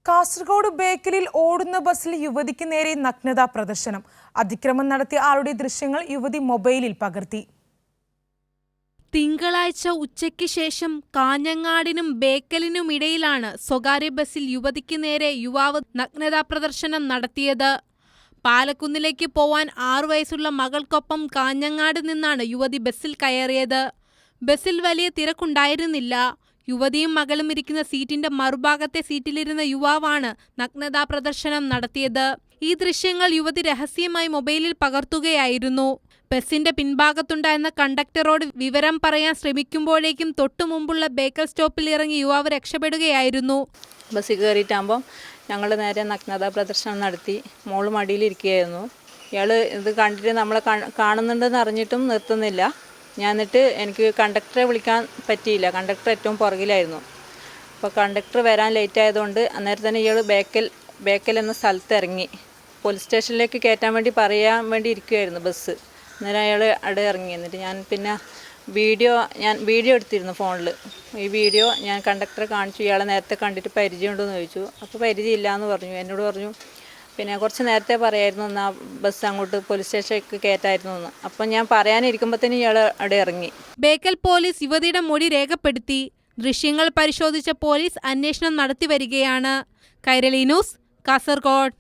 കാസർഗോഡ് ബേക്കലിൽ ഓടുന്ന ബസ്സിൽ യുവതിക്ക് നേരെ നഗ്നതാ പ്രദർശനം. അതിക്രമം നടത്തിയ ആളുടെ ദൃശ്യങ്ങൾ യുവതി മൊബൈലിൽ പകർത്തി. തിങ്കളാഴ്ച ഉച്ചയ്ക്ക് ശേഷം കാഞ്ഞങ്ങാടിനും ബേക്കലിനുമിടയിലാണ് സ്വകാര്യ ബസ്സിൽ യുവതിക്ക് നേരെ യുവാവ് നഗ്നതാ പ്രദർശനം നടത്തിയത്. പാലക്കുന്നിലേക്ക് പോവാൻ 6 വയസ്സുള്ള മകൾക്കൊപ്പം കാഞ്ഞങ്ങാട് നിന്നാണ് യുവതി ബസ്സിൽ കയറിയത്. ബസ്സിൽ വലിയ തിരക്കുണ്ടായിരുന്നില്ല. യുവതിയും മകളും ഇരിക്കുന്ന സീറ്റിന്റെ മറുഭാഗത്തെ സീറ്റിലിരുന്ന യുവാവാണ് നഗ്നതാ പ്രദർശനം നടത്തിയത്. ഈ ദൃശ്യങ്ങൾ യുവതി രഹസ്യമായി മൊബൈലിൽ പകർത്തുകയായിരുന്നു. ബസിന്റെ പിൻഭാഗത്തുണ്ടായിരുന്ന കണ്ടക്ടറോട് വിവരം പറയാൻ ശ്രമിക്കുമ്പോഴേക്കും തൊട്ടുമുമ്പുള്ള ബേക്കൽ സ്റ്റോപ്പിൽ ഇറങ്ങി യുവാവ് രക്ഷപ്പെടുകയായിരുന്നു. ബസ്സിൽ കയറിയിട്ടാകുമ്പം ഞങ്ങൾ നേരെ നഗ്നതാ പ്രദർശനം നടത്തി. മോള് മടിയിലിരിക്കുകയായിരുന്നു. ഇയാൾ ഇത് കണ്ടിട്ട് നമ്മളെ കാണുന്നുണ്ടെന്ന് അറിഞ്ഞിട്ടും നിർത്തുന്നില്ല. എന്നിട്ട് എനിക്ക് കണ്ടക്ടറെ വിളിക്കാൻ പറ്റിയില്ല. കണ്ടക്ടർ ഏറ്റവും പുറകിലായിരുന്നു. അപ്പോൾ കണ്ടക്ടർ വരാൻ ലേറ്റ് ആയതുകൊണ്ട് അന്നേരം തന്നെ ഇയാൾ ബേക്കൽ എന്ന സ്ഥലത്ത് ഇറങ്ങി. പോലീസ് സ്റ്റേഷനിലേക്ക് കയറ്റാൻ വേണ്ടി പറയാൻ വേണ്ടി ഇരിക്കുകയായിരുന്നു ബസ്. അന്നേരം അയാൾ അവിടെ ഇറങ്ങി. എന്നിട്ട് ഞാൻ വീഡിയോ എടുത്തിരുന്നു ഫോണിൽ. ഈ വീഡിയോ ഞാൻ കണ്ടക്ടറെ കാണിച്ചു. ഇയാളെ നേരത്തെ കണ്ടിട്ട് പരിചയമുണ്ടോയെന്ന് ചോദിച്ചു. അപ്പോൾ പരിചയമില്ല എന്ന് പറഞ്ഞു. എന്നോട് പറഞ്ഞു പിന്നെ കുറച്ച് നേരത്തെ പറയായിരുന്നു എന്നാൽ ബസ് അങ്ങോട്ട് പോലീസ് സ്റ്റേഷനിലേക്ക് കയറ്റായിരുന്നു എന്ന്. അപ്പം ഞാൻ പറയാനിരിക്കുമ്പോഴത്തേനും ഇയാൾ അവിടെ ഇറങ്ങി. ബേക്കൽ പോലീസ് യുവതിയുടെ മൊഴി രേഖപ്പെടുത്തി. ദൃശ്യങ്ങൾ പരിശോധിച്ച പോലീസ് അന്വേഷണം നടത്തി വരികയാണ്. കൈരളി ന്യൂസ്, കാസർഗോഡ്.